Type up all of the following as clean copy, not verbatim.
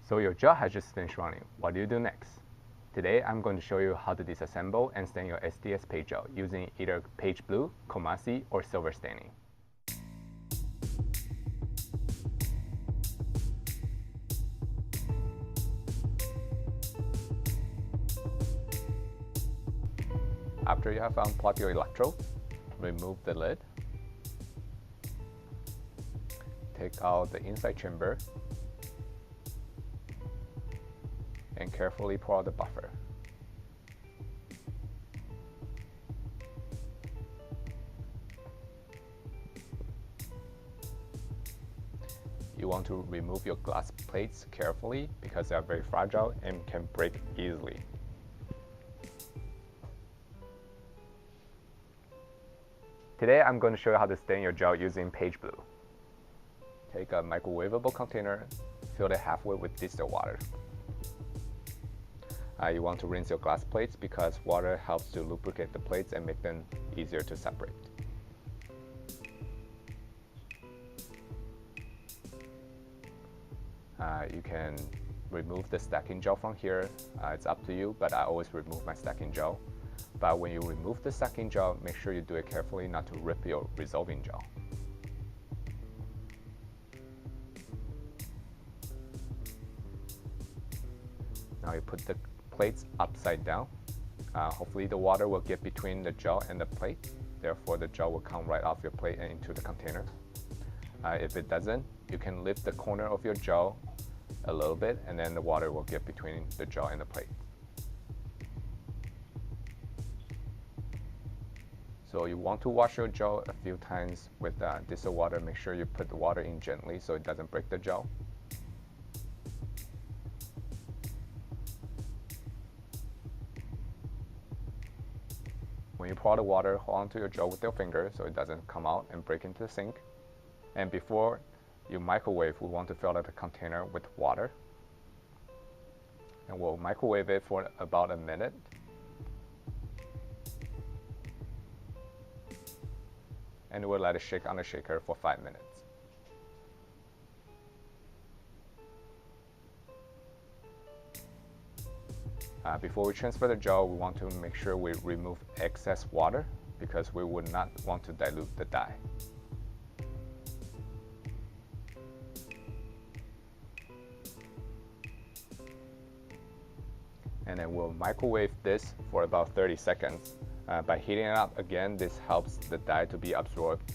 So your gel has just finished running. What do you do next? Today I'm going to show you how to disassemble and stain your SDS page gel using either page blue, Komasi, or silver staining. After you have unplugged your electrode, remove the lid. Take out the inside chamber and carefully pour out the buffer. You want to remove your glass plates carefully because they are very fragile and can break easily. Today I'm going to show you how to stain your gel using page blue. Take a microwavable container, fill it halfway with distilled water. You want to rinse your glass plates because water helps to lubricate the plates and make them easier to separate. You can remove the stacking gel from here. It's up to you, but I always remove my stacking gel. But when you remove the stacking gel, make sure you do it carefully not to rip your resolving gel. Now you put the plates upside down. Hopefully the water will get between the gel and the plate. Therefore the gel will come right off your plate and into the container. If it doesn't, you can lift the corner of your gel a little bit and then the water will get between the gel and the plate. So you want to wash your gel a few times with distilled water. Make sure you put the water in gently so it doesn't break the gel. When you pour the water, hold onto your gel with your finger so it doesn't come out and break into the sink. And before you microwave, we want to fill out the container with water. And we'll microwave it for about a minute. And we'll let it shake on the shaker for 5 minutes. Before we transfer the gel, we want to make sure we remove excess water because we would not want to dilute the dye. And then we'll microwave this for about 30 seconds. By heating it up again, this helps the dye to be absorbed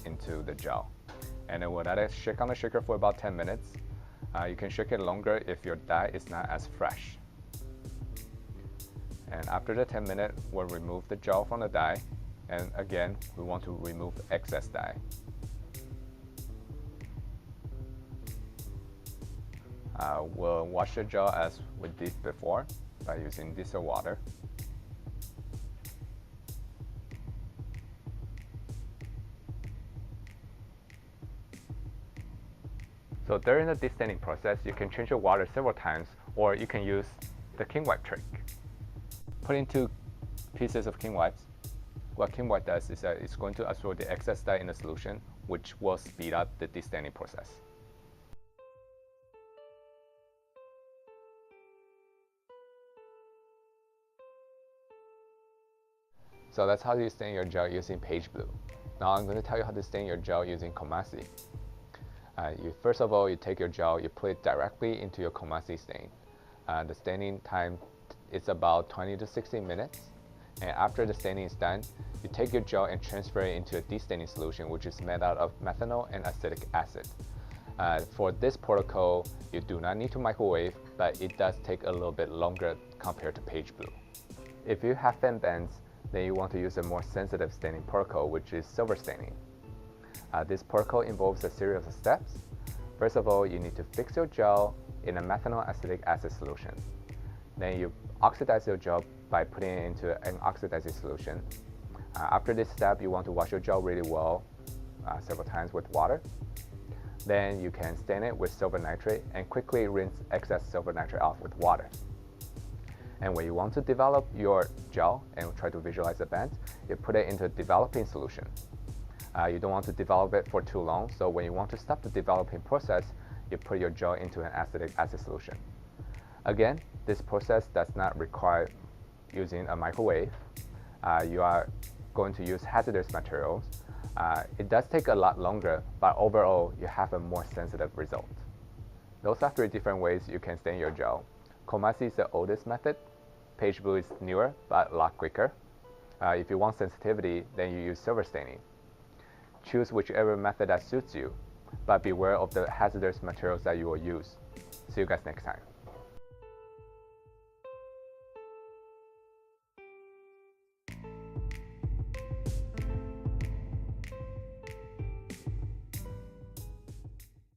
into the gel. And then we'll let it shake on the shaker for about 10 minutes. You can shake it longer if your dye is not as fresh. And after the 10 minutes, we'll remove the gel from the dye. And again, we want to remove excess dye. We'll wash the gel as we did before by using distilled water. So during the destaining process, you can change your water several times, or you can use the king wipe trick. Put in 2 pieces of king wipes. What king wipe does is that it's going to absorb the excess dye in the solution, which will speed up the destaining process. So that's how you stain your gel using page blue. Now I'm going to tell you how to stain your gel using Komasi. First of all, you take your gel, you put it directly into your Komasi stain. The staining time is about 20 to 60 minutes. And after the staining is done, you take your gel and transfer it into a destaining solution, which is made out of methanol and acetic acid. For this protocol, you do not need to microwave, but it does take a little bit longer compared to page blue. If you have thin bands, then you want to use a more sensitive staining protocol, which is silver staining. This protocol involves a series of steps. First of all, you need to fix your gel in a methanol acetic acid solution. Then you oxidize your gel by putting it into an oxidizing solution. After this step, you want to wash your gel really well, several times with water. Then you can stain it with silver nitrate and quickly rinse excess silver nitrate off with water. And when you want to develop your gel and try to visualize the bands, you put it into a developing solution. You don't want to develop it for too long, so when you want to stop the developing process, you put your gel into an acetic acid solution. Again, this process does not require using a microwave. You are going to use hazardous materials. It does take a lot longer, but overall, you have a more sensitive result. Those are 3 different ways you can stain your gel. Comasi is the oldest method. Page blue is newer, but a lot quicker. If you want sensitivity, then you use silver staining. Choose whichever method that suits you, but beware of the hazardous materials that you will use. See you guys next time.